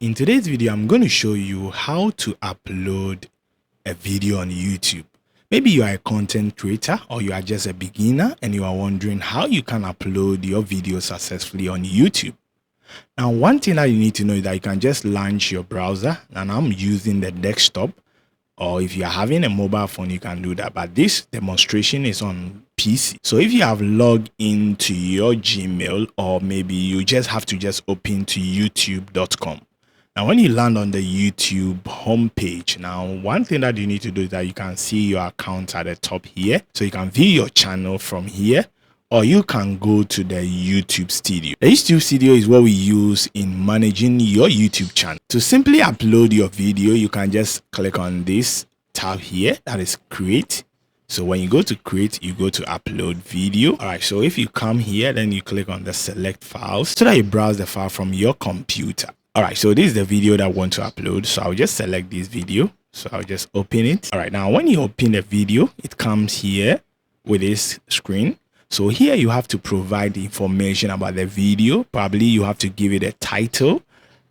In today's video, I'm going to show you how to upload a video on YouTube. Maybe you are a content creator or you are just a beginner and you are wondering how you can upload your video successfully on YouTube. Now, one thing that you need to know is that you can just launch your browser, and I'm using the desktop, or if you are having a mobile phone, you can do that. But this demonstration is on PC. So if you have logged into your Gmail, or maybe you just have to just open to youtube.com. Now, when you land on the YouTube homepage, now one thing that you need to do is that you can see your account at the top here. So you can view your channel from here, or you can go to the YouTube Studio. The YouTube Studio is what we use in managing your YouTube channel. To simply upload your video, you can just click on this tab here, that is create. So when you go to create, you go to upload video. All right, so if you come here, then you click on the select files so that you browse the file from your computer. All right, so this is the video that I want to upload. So I'll just select this video. So I'll just open it. All right, now when you open the video, it comes here with this screen. So here you have to provide the information about the video. Probably you have to give it a title.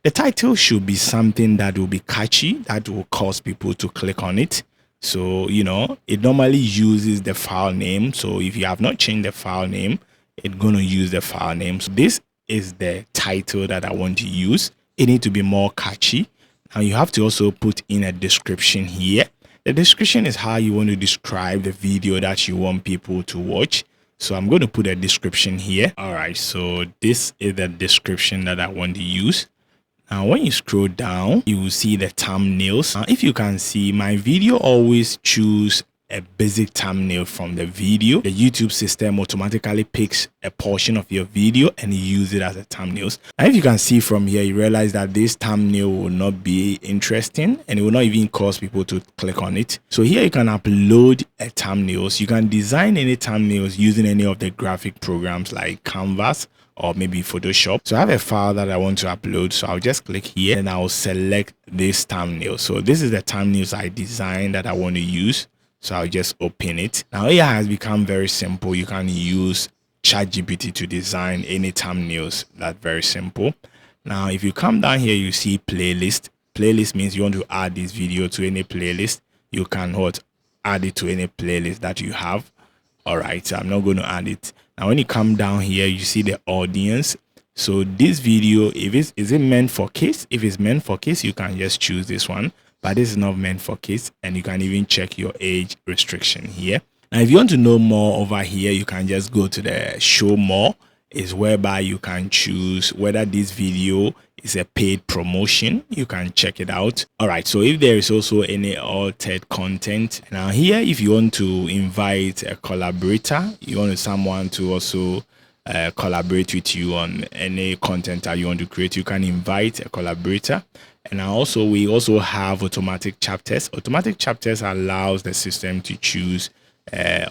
The title should be something that will be catchy, that will cause people to click on it. So, it normally uses the file name. So if you have not changed the file name, it's going to use the file name. So this is the title that I want to use. It needs to be more catchy. Now you have to also put in a description here. The description is how you want to describe the video that you want people to watch. So I'm going to put a description here. All right, so this is the description that I want to use. Now, when you scroll down, you will see the thumbnails. Now, if you can see, my video always choose a basic thumbnail from the video. The YouTube system automatically picks a portion of your video and use it as a thumbnails. Now, if you can see from here, you realize that this thumbnail will not be interesting and it will not even cause people to click on it. So here you can upload a thumbnails. You can design any thumbnails using any of the graphic programs like Canvas or maybe Photoshop. So I have a file that I want to upload. So I'll just click here and I'll select this thumbnail. So this is the thumbnails I designed that I want to use. So I'll just open it. Now it has become very simple. You can use ChatGPT to design any thumbnails. That's very simple. Now, if you come down here, you see playlist. Playlist means you want to add this video to any playlist. You can add it to any playlist that you have. All right, so I'm not going to add it. Now, when you come down here, you see the audience. So this video, is it meant for kids? If it's meant for kids, you can just choose this one. But this is not meant for kids, and you can even check your age restriction here. Now, if you want to know more over here, you can just go to the show more, is whereby you can choose whether this video is a paid promotion. You can check it out. All right, so if there is also any altered content, now here, if you want to invite a collaborator, you want someone to also collaborate with you on any content that you want to create, you can invite a collaborator. And we also have automatic chapters. Automatic chapters allows the system to choose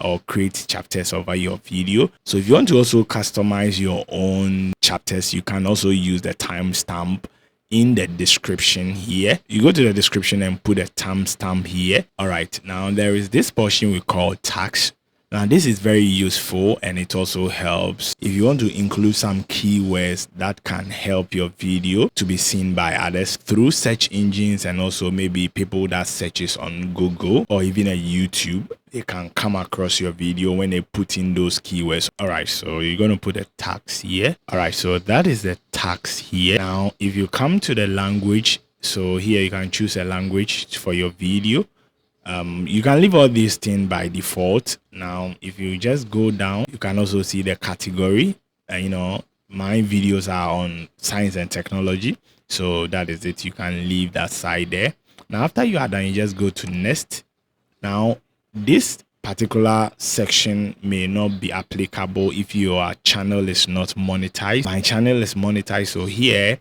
or create chapters over your video. So if you want to also customize your own chapters, you can also use the timestamp in the description here. You go to the description and put a timestamp here. All right, now there is this portion we call tags. Now, this is very useful, and it also helps if you want to include some keywords that can help your video to be seen by others through search engines, and also maybe people that searches on Google or even a YouTube. They can come across your video when they put in those keywords. All right, so you're going to put the tags here. All right, so that is the tags here. Now, if you come to the language, so here you can choose a language for your video. You can leave all these things by default. Now, if you just go down, you can also see the category. My videos are on science and technology. So that is it. You can leave that side there. Now, after you are done, you just go to next. Now, this particular section may not be applicable if your channel is not monetized. My channel is monetized. So here,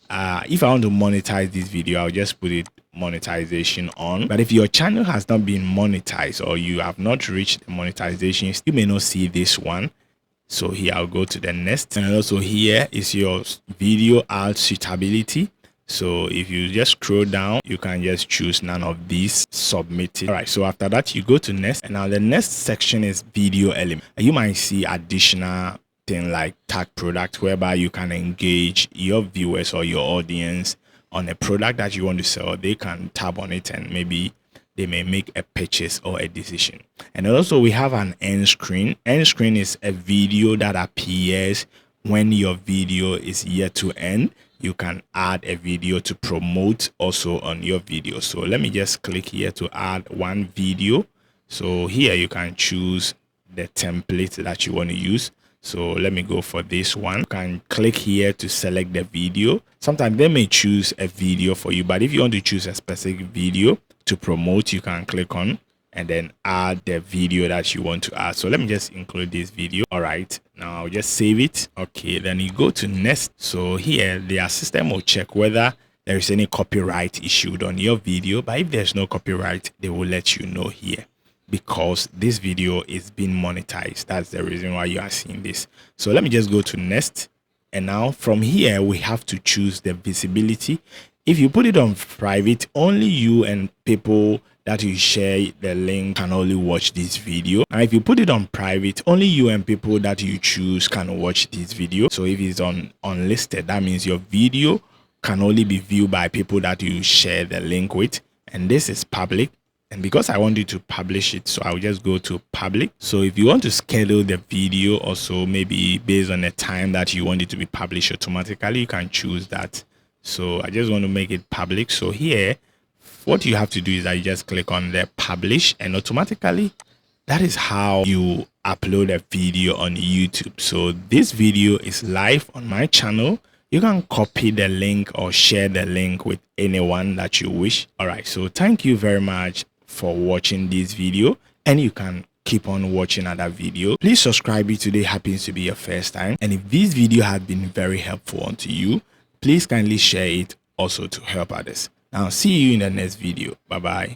if I want to monetize this video, I'll just put it monetization on. But if your channel has not been monetized or you have not reached the monetization, you may not see this one. So here I'll go to the next, and also here is your video ad suitability. So if you just scroll down, you can just choose none of these, submit it. All right, so after that you go to next, and now the next section is video element. You might see additional thing like tag product, whereby you can engage your viewers or your audience on a product that you want to sell, they can tap on it and maybe they may make a purchase or a decision. And also we have an end screen. End screen is a video that appears when your video is yet to end. You can add a video to promote also on your video. So let me just click here to add one video. So here you can choose the template that you want to use. So let me go for this one. You can click here to select the video. Sometimes they may choose a video for you, but if you want to choose a specific video to promote, you can click on and then add the video that you want to add. So let me just include this video. All right, now I'll just save it. Okay, then you go to next. So here their system will check whether there is any copyright issued on your video, but if there's no copyright, they will let you know here, because this video is being monetized. That's the reason why you are seeing this. So let me just go to next. And now from here, we have to choose the visibility. If you put it on private, only you and people that you share the link can only watch this video. And if you put it on private, only you and people that you choose can watch this video. So if it's on unlisted, that means your video can only be viewed by people that you share the link with. And this is public. And because I want you to publish it, so I'll just go to public. So if you want to schedule the video also, maybe based on the time that you want it to be published automatically, you can choose that. So I just want to make it public. So here, what you have to do is that you just click on the publish, and automatically that is how you upload a video on YouTube. So this video is live on my channel. You can copy the link or share the link with anyone that you wish. All right, so thank you very much for watching this video, and you can keep on watching other video. Please subscribe if today happens to be your first time, and if this video has been very helpful unto you, please kindly share it also to help others. Now see you in the next video. Bye bye.